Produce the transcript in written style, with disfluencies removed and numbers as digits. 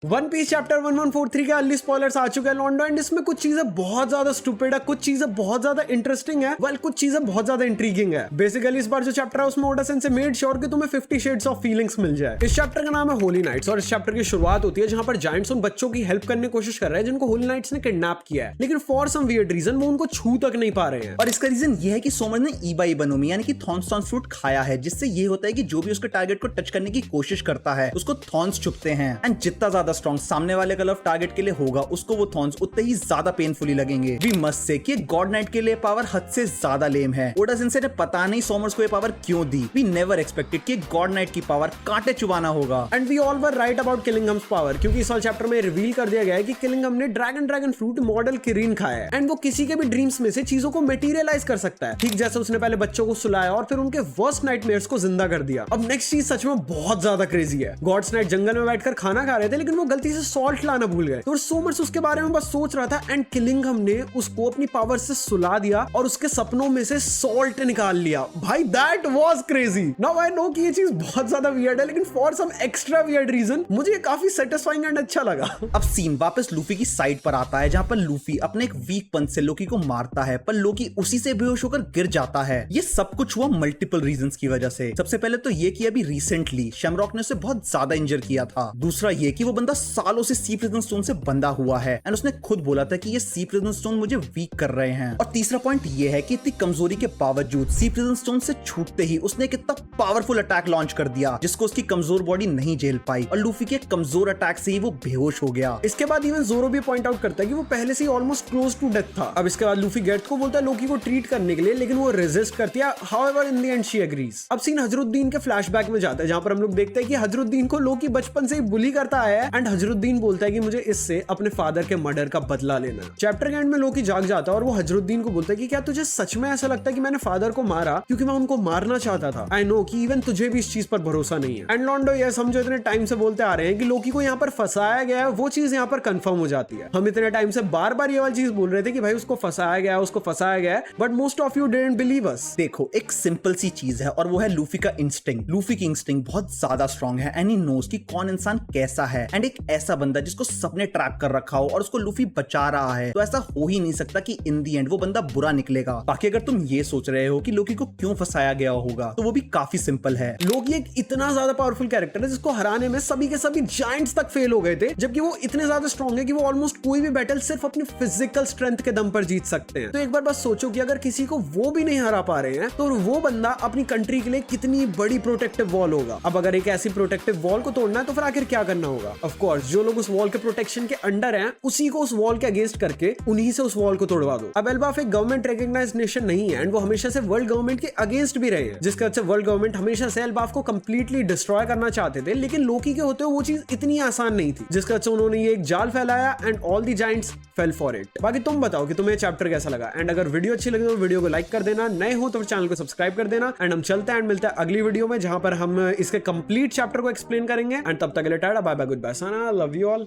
One piece chapter 1143 के early spoilers आ चुके हैं लॉन्डो, एंड इसमें कुछ चीजें बहुत ज्यादा स्टूपिड है, कुछ चीजें बहुत ज्यादा इंटरेस्टिंग है, वेल कुछ चीजें बहुत ज्यादा इंट्रीगिंग है। बेसिकली इस बार जो चैप्टर है उसमें ओडा सेंसे मेड श्योर कि तुम्हें 50 शेड्स ऑफ फीलिंग्स मिल जाए। इस चैप्टर का नाम है होली नाइट्स और इस चैप्टर की शुरुआत होती है जहां पर जायंट्स उन बच्चों की हेल्प करने की कोशिश कर रहे हैं जिनको होली नाइट्स ने किडनैप किया है, लेकिन फॉर सम वियर्ड रीजन वो उनको छू तक नहीं पा रहे हैं। और इसका रीजन ये है कि सोमर ने ईबाई बनोमी यानी कि थॉर्न्स फ्रूट खाया है, जिससे ये होता है कि जो भी उसके टारगेट को टच करने की कोशिश करता है उसको थॉर्न्स चुभते हैं, एंड जितना ज्यादा स्ट्रॉन्ग सामने वाले का लव टारगेट के लिए होगा उसको वो थॉर्न्स उतने ही ज्यादा पेनफुली लगेंगे। वी मस्ट से कि गॉड नाइट के लिए पावर हद से ज्यादा लेम है। ओडा सेंसे ने पता नहीं सोमर्स को ये पावर क्यों दी। वी नेवर एक्सपेक्टेड कि गॉड नाइट की पावर कांटे चुबाना होगा। And we all were right about किलिंगहम्स पावर, क्योंकि इस वाले चैप्टर में रिवील कर दिया गया है कि किलिंगहम ने ड्रैगन फ्रूट मॉडल किरीन खाया है, एंड वो किसी के भी ड्रीम्स में से चीजों को मटेरियलाइज कर सकता है, ठीक जैसे उसने पहले बच्चों को सुलाया और फिर उनके वर्स्ट नाइटमेयर्स को जिंदा कर दिया। अब नेक्स्ट चीज सच में बहुत ज्यादा क्रेजी है। गॉड्स नाइट जंगल में बैठकर खाना खा रहे थे, लेकिन वो गलती से सॉल्ट लाना भूल गए, तो सोमर्स उसके बारे में बस सोच रहा था, एंड किलिंगहम ने उसको अपनी पावर से सुला दिया और उसके सपनों में से सॉल्ट निकाल लिया। भाई that was crazy. Now I know कि ये चीज बहुत ज्यादा वियर्ड है, लेकिन for some extra weird reason मुझे ये काफी सेटिस्फाइंग एंड अच्छा लगा। अब सीन वापस लूफी की साइड पर आता है, जहां पर लूफी अपने एक वीक पंच से लोकी को मारता है, पर लोकी उसी से बेहोश होकर गिर जाता है। ये सब कुछ हुआ मल्टीपल रीजंस की वजह से। सबसे पहले तो ये कि अभी रिसेंटली शैमरॉक ने उसे बहुत ज्यादा इंजर किया था। दूसरा ये कि वो बंदा सालों से सी प्रिजन स्टोन से बंधा हुआ है, एंड उसने खुद बोला था कि ये सी प्रिजन स्टोन मुझे वीक कर रहे हैं। और तीसरा पॉइंट ये है कि इतनी कमजोरी के बावजूद सी प्रिजन स्टोन से छूटते ही उसने एक इतना पावरफुल अटैक लॉन्च कर दिया जिसको उसकी कमजोर बॉडी नहीं झेल पाई, और लूफी के कमजोर अटैक से ही वो बेहोश हो गया। इसके बाद इवन जोरो भी पॉइंट आउट करता है कि वो पहले से ही ऑलमोस्ट क्लोज टू डेथ था। अब इसके बाद लूफी गेट्स को बोलता है लोकी को ट्रीट करने के लिए, लेकिन वो रेजिस्ट करती है। However in the end she agrees. अब सीन हजरुद्दीन के फ्लैशबैक में जाता है, जहां पर हम लोग देखते हैं कि हजरुद्दीन को लोकी बचपन से ही बुली करता है, एंड हजरुद्दीन बोलता है कि मुझे इससे अपने फादर के मर्डर का बदला लेना। चैप्टर के एंड में लोकी जाग जाता है और वो हजरुद्दीन को बोलता है कि क्या तुझे सच में ऐसा लगता है कि मैंने फादर को मारा क्योंकि मैं उनको मारना चाहता था? आई नो कि इवन तुझे भी इस चीज पर भरोसा नहीं है। एंड लॉन्डो ये समझो इतने टाइम से बोलते आ रहे हैं कि लोकी को यहाँ पर फंसाया गया है, वो चीज यहाँ पर कंफर्म हो जाती है। हम इतने टाइम से बार बार ये वाली चीज बोल रहे थे कि भाई उसको फंसाया गया है, उसको फंसाया गया है, but most of you didn't believe us. देखो एक सिंपल सी चीज है और वो है लूफी का इंस्टिंक्ट। लूफी की इंस्टिंक्ट बहुत ज्यादा स्ट्रॉन्ग है, एंड ही नोस कि कौन इंसान कैसा है, एंड एक ऐसा बंदा जिसको सबने ट्रैप कर रखा हो और उसको लूफी बचा रहा है, तो ऐसा हो ही नहीं सकता कि इन दी एंड वो बंदा बुरा निकलेगा। बाकी अगर तुम ये सोच रहे हो कि लोकी को क्यों फंसाया गया होगा, तो वो भी काफी सिंपल है। लोकी एक इतना ज्यादा पावरफुल कैरेक्टर है जिसको हराने में सभी के सभी जायंट्स तक फेल हो गए थे, जबकि वो इतने ज्यादा स्ट्रॉन्ग है कि वो ऑलमोस्ट कोई भी बैटल सिर्फ अपनी फिजिकल स्ट्रेंथ के दम पर जीत सकते हैं। तो एक बार बस सोचो कि अगर किसी को वो भी नहीं हरा पा रहे हैं, तो वो बंदा अपनी कंट्री के लिए कितनी बड़ी प्रोटेक्टिव वॉल होगा। अब अगर एक ऐसी प्रोटेक्टिव वॉल को तोड़ना है तो फिर आखिर क्या करना होगा? ऑफ कोर्स जो लोग उस वॉल के प्रोटेक्शन के अंडर हैं, उसी को उस वॉल के अगेंस्ट करके उन्हीं से उस वॉल को तोड़वा दो। अब एल्बाफ एक गवर्नमेंट रिकॉग्नाइज्ड नेशन नहीं है, एंड वो हमेशा से वर्ल्ड गवर्नमेंट के अगेंस्ट भी रहे हैं, जिसके वजह से वर्ल्ड गवर्नमेंट हमेशा से एल्बाफ को कंप्लीटली डिस्ट्रॉय करना चाहते थे, लेकिन लोकी के होते हुए वो चीज इतनी आसान नहीं थी, जिसके वजह से उन्होंने ये एक जाल फैलाया and all the giants fail for it. बाकी तुम बताओ कि तुम्हें चैप्टर कैसा लगा, एंड अगर वीडियो अच्छी लगी तो वीडियो को लाइक कर देना, नए हो तो चैनल को सब्सक्राइब कर देना, एंड हम चलते हैं एंड मिलते हैं अगली वीडियो में जहां पर हम इसके कंप्लीट चैप्टर को एक्सप्लेन करेंगे। एंड तब तक के लिए tata, bye bye, goodbye, Sana, love you all.